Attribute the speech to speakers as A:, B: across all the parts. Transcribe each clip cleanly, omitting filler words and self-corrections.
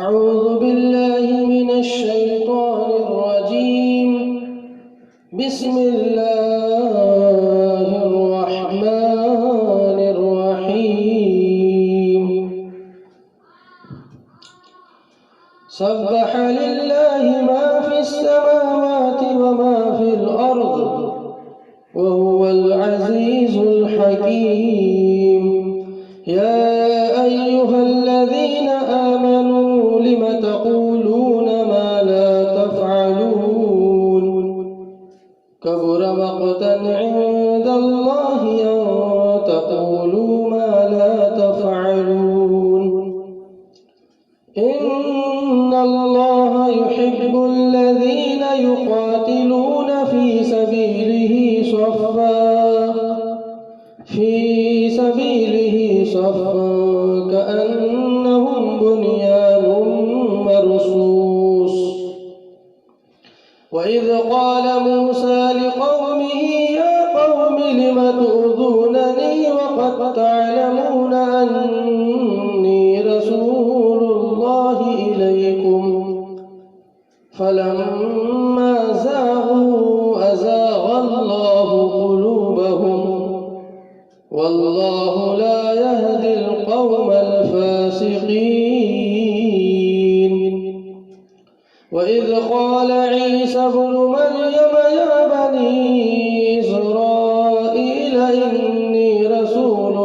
A: أعوذ بالله من الشيطان الرجيم. بسم الله الرحمن الرحيم. سبح لله ما في السماوات وما في الأرض وهو العزيز الحكيم. يا أيها الذين آمنوا لم تقولون ما لا تفعلون كبر مقتا عند الله أن تقولوا ما لا تفعلون. إن الله يحب الذين يقاتلون في سبيله صفا كأنهم بنيان مرصوص. وإذ قال موسى لقومه يا قوم لم تؤذونني وقد تعلمون أني رسول الله إليكم فلما زاغوا أزاغ الله قلوبهم والله لا يهدي القوم الفاسقين. وإذ قال عيسى ابن مريم يا بني إسرائيل إني رسول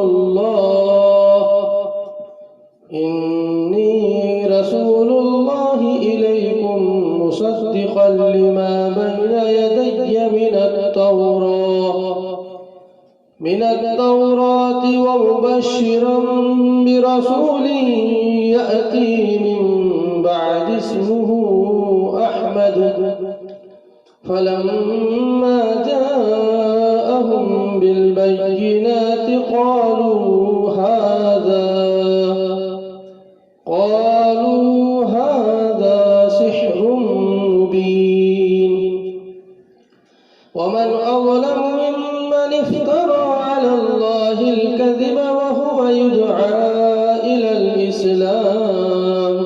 A: الله إليكم مصدقا لما بين يدي من التوراة ومبشرا برسول يأتي من بعد اسمه أحمد. فلما جاءهم بالبينات قالوا هذا سحر مبين. ومن أظلم ممن افترى على الله الكذب وهو يدعى إلى الإسلام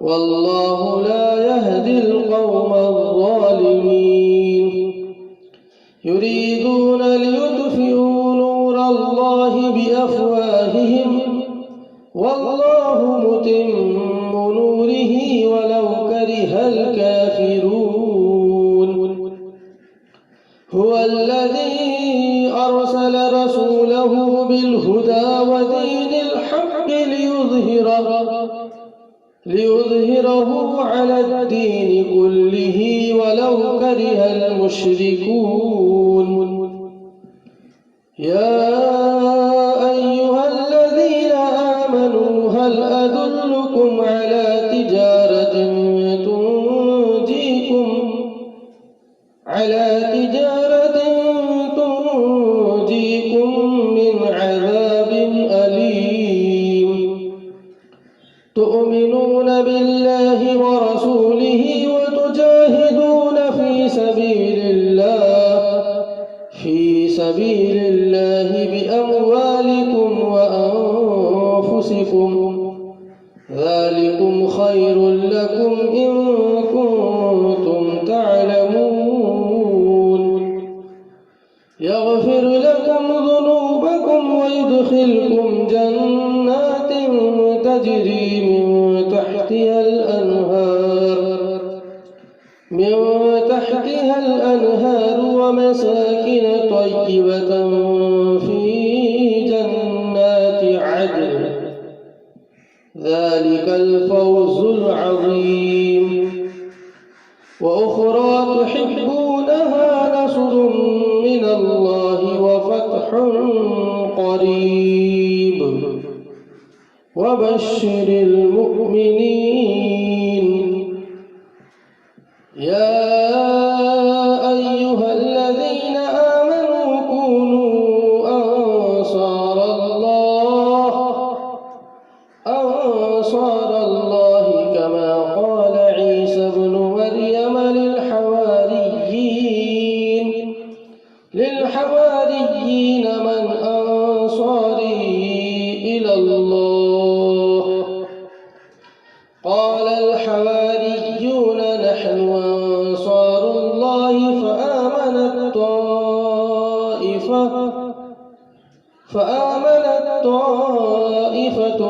A: والله لا يهدي القوم الظالمين. يريدون ليطفئوا نور الله بأفواههم والله متم نوره ولو كره الكافرون. هو الذي أرسل رسوله بالهدى ودين الحق ليظهره على الدين كله ولو كره المشركون. يا أيها الذين آمنوا هل أدلكم على تجارة تنجيكم من عذاب أليم. تؤمنون بالله ورسوله وتجاهدون في سبيل الله بأموالكم وأنفسكم ذلكم خير لكم إن كنتم تعلمون. يغفر لكم ذنوبكم ويدخلكم جنات تجري من تحتها الأنهار ومساكن طيبة في جنات عدن ذلك الفوز العظيم. وأخرى تحبونها نصر من الله وفتح قريب وبشر المؤمنين. يا أيها الذين آمنوا كونوا أنصار الله كما قال عيسى ابن مريم للحواريين من أنصاري إلى الله قال الحواريون نحن أنصار الله فآمنت طائفة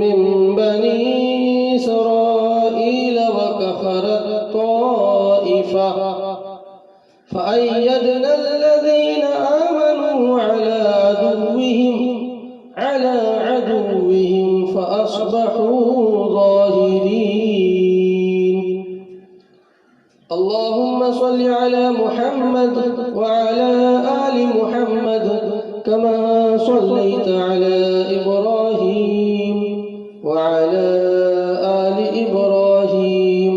A: من بني إسرائيل وكفرت طائفة فأيدنا الذين آمنوا على عدوهم فأصبحوا ظاهرين. اللهم صل على محمد وعلى آل محمد كما صليت على إبراهيم وعلى آل إبراهيم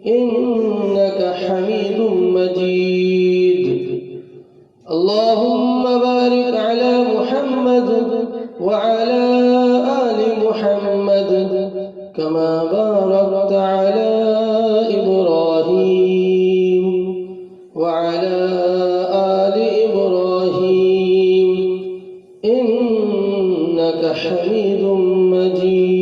A: إنك حميد مجيد. اللهم بارك على محمد وعلى آل محمد كما باركت على إبراهيم وعلى آل إبراهيم إنك حميد مجيد.